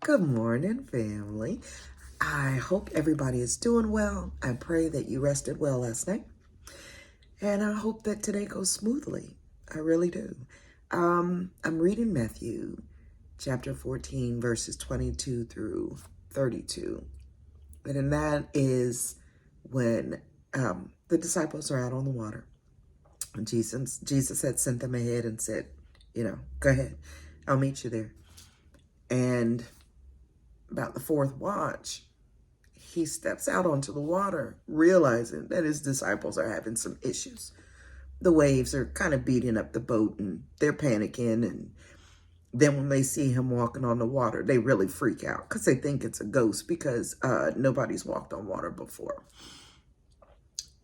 Good morning, family. I hope everybody is doing well. I pray that you rested well last night. And I hope that today goes smoothly. I really do. I'm reading Matthew chapter 14, verses 22 through 32. And that is when the disciples are out on the water. And Jesus had sent them ahead and said, go ahead. I'll meet you there. And about the fourth watch, he steps out onto the water, realizing that his disciples are having some issues. The waves are kind of beating up the boat and they're panicking. And then when they see him walking on the water, they really freak out because they think it's a ghost because nobody's walked on water before.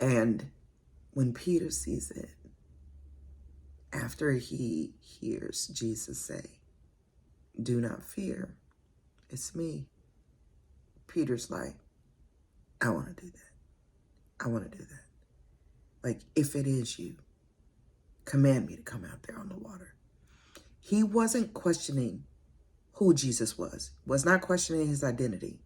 And when Peter sees it, after he hears Jesus say, "Do not fear, it's me," Peter's like, I want to do that. I want to do that. Like, if it is you, command me to come out there on the water. He wasn't questioning who Jesus was not questioning his identity.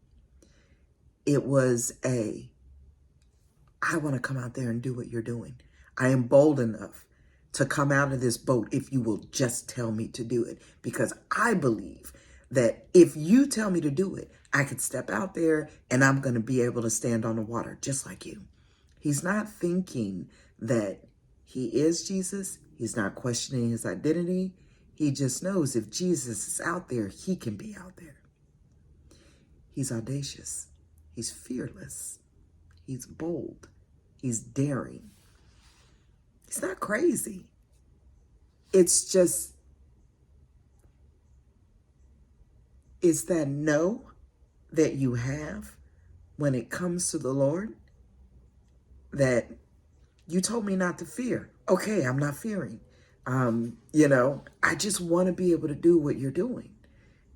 It was I want to come out there and do what you're doing. I am bold enough to come out of this boat if you will just tell me to do it. Because I believe that if you tell me to do it, I could step out there and I'm going to be able to stand on the water just like you. He's not thinking that he is Jesus. He's not questioning his identity. He just knows if Jesus is out there, he can be out there. He's audacious. He's fearless. He's bold. He's daring. He's not crazy. It's that no that you have when it comes to the Lord, that you told me not to fear. Okay, I'm not fearing. I just want to be able to do what you're doing.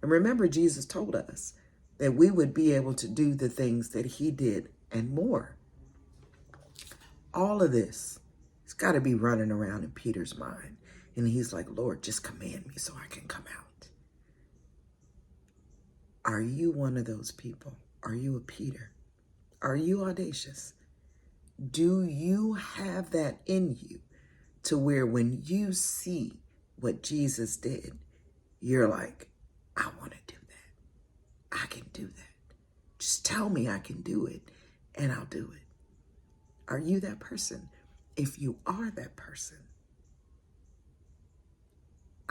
And remember, Jesus told us that we would be able to do the things that he did and more. All of this, it's got to be running around in Peter's mind. And he's like, Lord, just command me so I can come out. Are you one of those people? Are you a Peter? Are you audacious? Do you have that in you to where when you see what Jesus did, you're like, I want to do that. I can do that. Just tell me I can do it and I'll do it. Are you that person? If you are that person,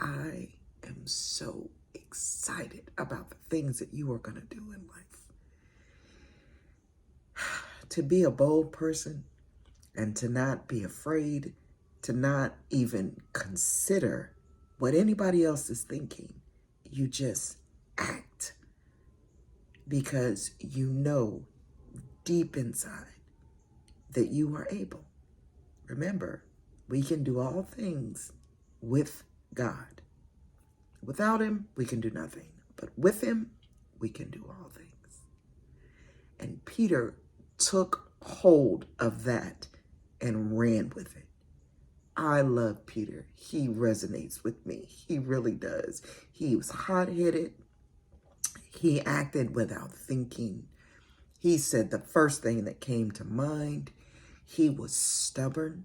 I am so excited about the things that you are going to do in life. To be a bold person and to not be afraid, to not even consider what anybody else is thinking. You just act because you know deep inside that you are able. Remember, we can do all things with God. Without him, we can do nothing. But with him, we can do all things. And Peter took hold of that and ran with it. I love Peter. He resonates with me. He really does. He was hot-headed. He acted without thinking. He said the first thing that came to mind. He was stubborn.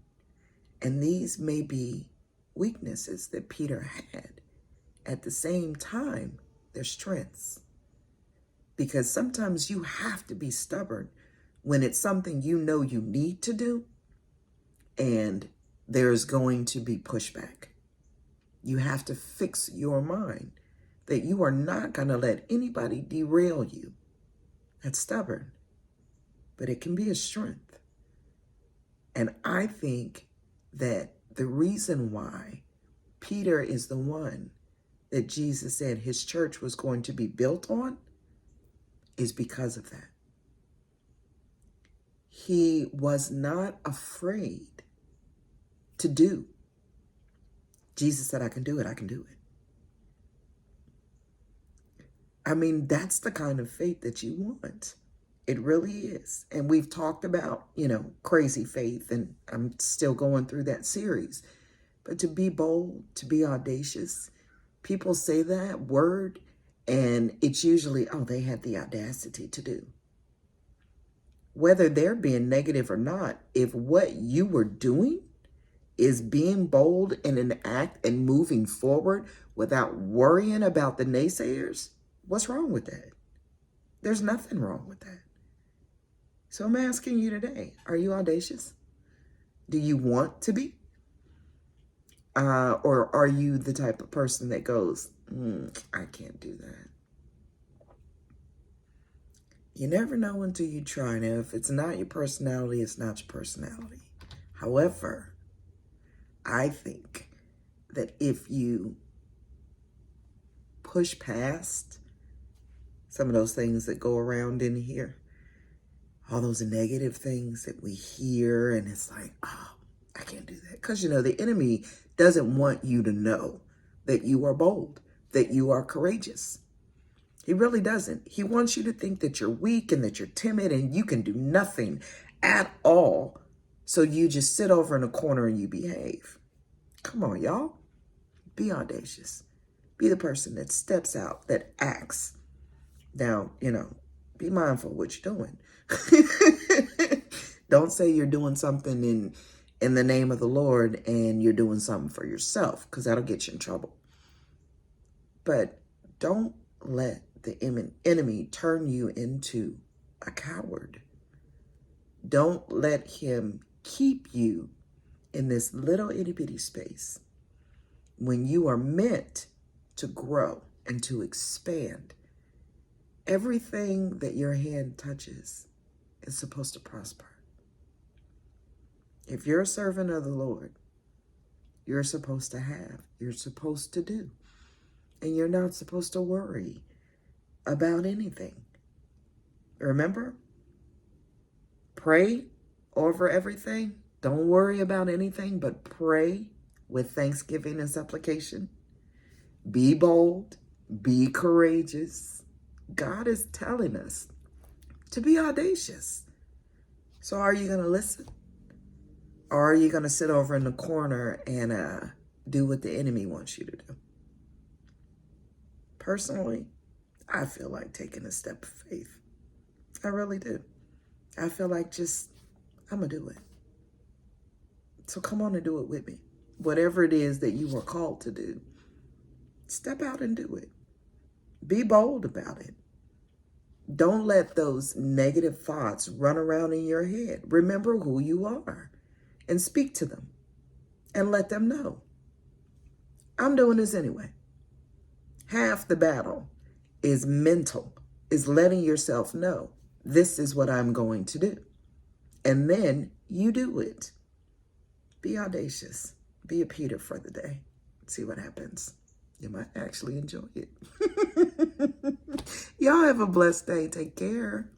And these may be weaknesses that Peter had. At the same time, they're strengths. Because sometimes you have to be stubborn when it's something you know you need to do and there's going to be pushback. You have to fix your mind that you are not going to let anybody derail you. That's stubborn, but it can be a strength. And I think that the reason why Peter is the one that Jesus said his church was going to be built on is because of that. He was not afraid to do. Jesus said, I can do it. I can do it. I mean, that's the kind of faith that you want. It really is. And we've talked about, crazy faith, and I'm still going through that series. But to be bold, to be audacious, people say that word And it's usually, oh, they had the audacity to do. Whether they're being negative or not, if what you were doing is being bold in an act and moving forward without worrying about the naysayers, what's wrong with that? There's nothing wrong with that. So I'm asking you today, are you audacious? Do you want to be? Or are you the type of person that goes, I can't do that? You never know until you try. Now, if it's not your personality, it's not your personality. However, I think that if you push past some of those things that go around in here, all those negative things that we hear, and it's like, oh, I can't do that. Because, the enemy doesn't want you to know that you are bold, that you are courageous. He really doesn't. He wants you to think that you're weak and that you're timid and you can do nothing at all. So you just sit over in a corner and you behave. Come on, y'all. Be audacious. Be the person that steps out, that acts. Now, be mindful of what you're doing. Don't say you're doing something in the name of the Lord and you're doing something for yourself, because that'll get you in trouble. But don't let the enemy turn you into a coward. Don't let him keep you in this little itty bitty space when you are meant to grow and to expand. Everything that your hand touches is supposed to prosper. If you're a servant of the Lord, you're supposed to have, you're supposed to do, and you're not supposed to worry about anything. Remember, pray over everything. Don't worry about anything, but pray with thanksgiving and supplication. Be bold, be courageous. God is telling us to be audacious. So are you going to listen? Or are you going to sit over in the corner and do what the enemy wants you to do? Personally, I feel like taking a step of faith. I really do. I feel like I'm going to do it. So come on and do it with me. Whatever it is that you were called to do, step out and do it. Be bold about it. Don't let those negative thoughts run around in your head. Remember who you are and speak to them and let them know. I'm doing this anyway. Half the battle is mental, is letting yourself know this is what I'm going to do. And then you do it. Be audacious. Be a Peter for the day. See what happens. You might actually enjoy it. Y'all have a blessed day. Take care.